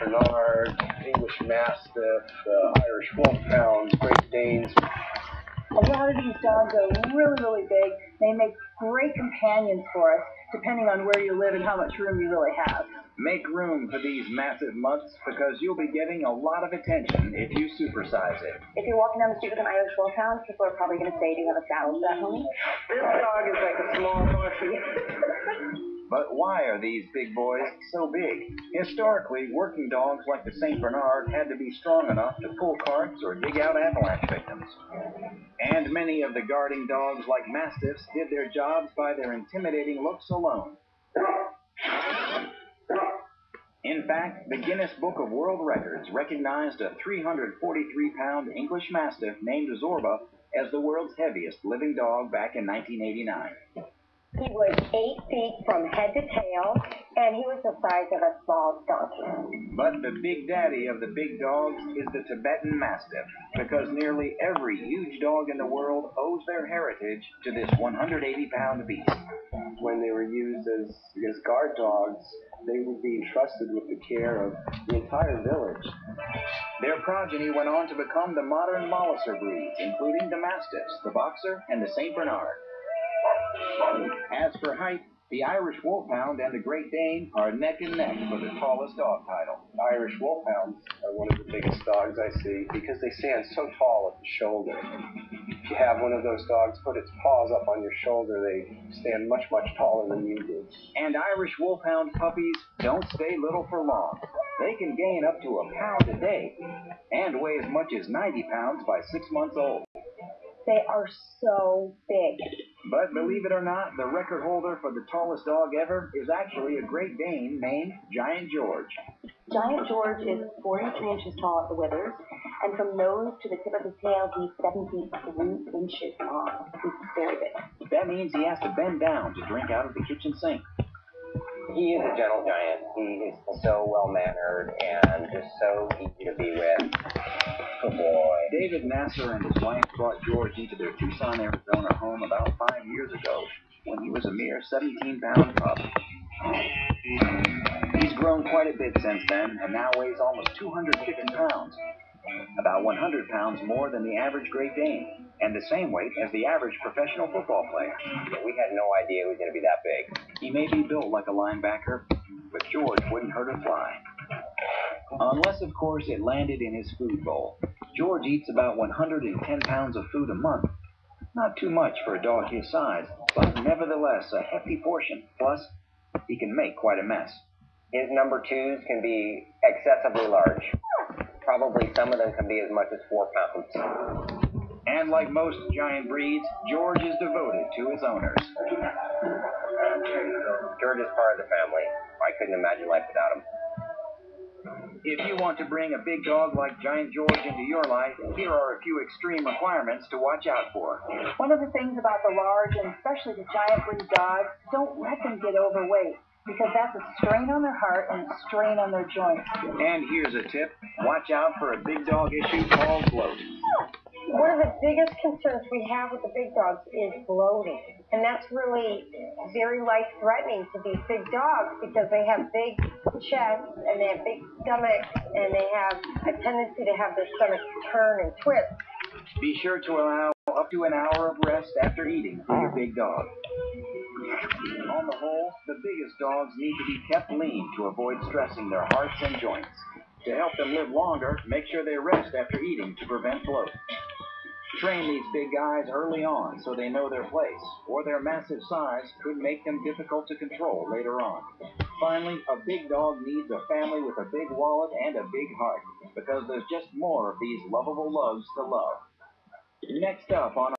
Bernard, English Mastiff, Irish Wolfhound, Great Danes. A lot of these dogs are really, really big. They make great companions for us, depending on where you live and how much room you really have. Make room for these massive mutts because you'll be getting a lot of attention if you supersize it. If you're walking down the street with an Irish Wolfhound, people are probably going to say, do you have a saddle for that, homie? This dog is like a small horsey. But why are these big boys so big? Historically, working dogs like the St. Bernard had to be strong enough to pull carts or dig out avalanche victims. And many of the guarding dogs like Mastiffs did their jobs by their intimidating looks alone. In fact, the Guinness Book of World Records recognized a 343-pound English Mastiff named Zorba as the world's heaviest living dog back in 1989. He was 8 feet from head to tail, and he was the size of a small donkey. But the big daddy of the big dogs is the Tibetan Mastiff, because nearly every huge dog in the world owes their heritage to this 180-pound beast. When they were used as guard dogs, they would be entrusted with the care of the entire village. Their progeny went on to become the modern Molosser breeds, including the Mastiffs, the Boxer, and the St. Bernard. As for height, the Irish Wolfhound and the Great Dane are neck and neck for the tallest dog title. Irish Wolfhounds are one of the biggest dogs I see because they stand so tall at the shoulder. If you have one of those dogs put its paws up on your shoulder, they stand much, much taller than you do. And Irish Wolfhound puppies don't stay little for long. They can gain up to a pound a day and weigh as much as 90 pounds by 6 months old. They are so big. But believe it or not, the record holder for the tallest dog ever is actually a Great Dane named Giant George. Giant George is 43 inches tall at the withers, and from nose to the tip of his tail, he's 7 feet 3 inches long. He's very big. That means he has to bend down to drink out of the kitchen sink. He is a gentle giant. He is so well-mannered and just so easy to be with. Good boy. David Nasser and his wife brought George into their Tucson, Arizona home about 5 years ago when he was a mere 17-pound pup. He's grown quite a bit since then and now weighs almost 250 pounds, about 100 pounds more than the average Great Dane, and the same weight as the average professional football player. We had no idea he was going to be that big. He may be built like a linebacker, but George wouldn't hurt a fly. Unless, of course, it landed in his food bowl. George eats about 110 pounds of food a month. Not too much for a dog his size, but nevertheless a hefty portion. Plus, he can make quite a mess. His number 2s can be excessively large. Probably some of them can be as much as 4 pounds. And like most giant breeds, George is devoted to his owners. George is part of the family. I couldn't imagine life without him. If you want to bring a big dog like Giant George into your life, here are a few extreme requirements to watch out for. One of the things about the large, and especially the giant breed dogs, don't let them get overweight, because that's a strain on their heart and a strain on their joints. And here's a tip. Watch out for a big dog issue called bloat. One of the biggest concerns we have with the big dogs is bloating. And that's really very life-threatening to these big dogs because they have big chests and they have big stomachs and they have a tendency to have their stomachs turn and twist. Be sure to allow up to an hour of rest after eating for your big dog. On the whole, the biggest dogs need to be kept lean to avoid stressing their hearts and joints. To help them live longer, make sure they rest after eating to prevent bloat. Train these big guys early on so they know their place, or their massive size could make them difficult to control later on. Finally, a big dog needs a family with a big wallet and a big heart, because there's just more of these lovable lugs to love. Next up on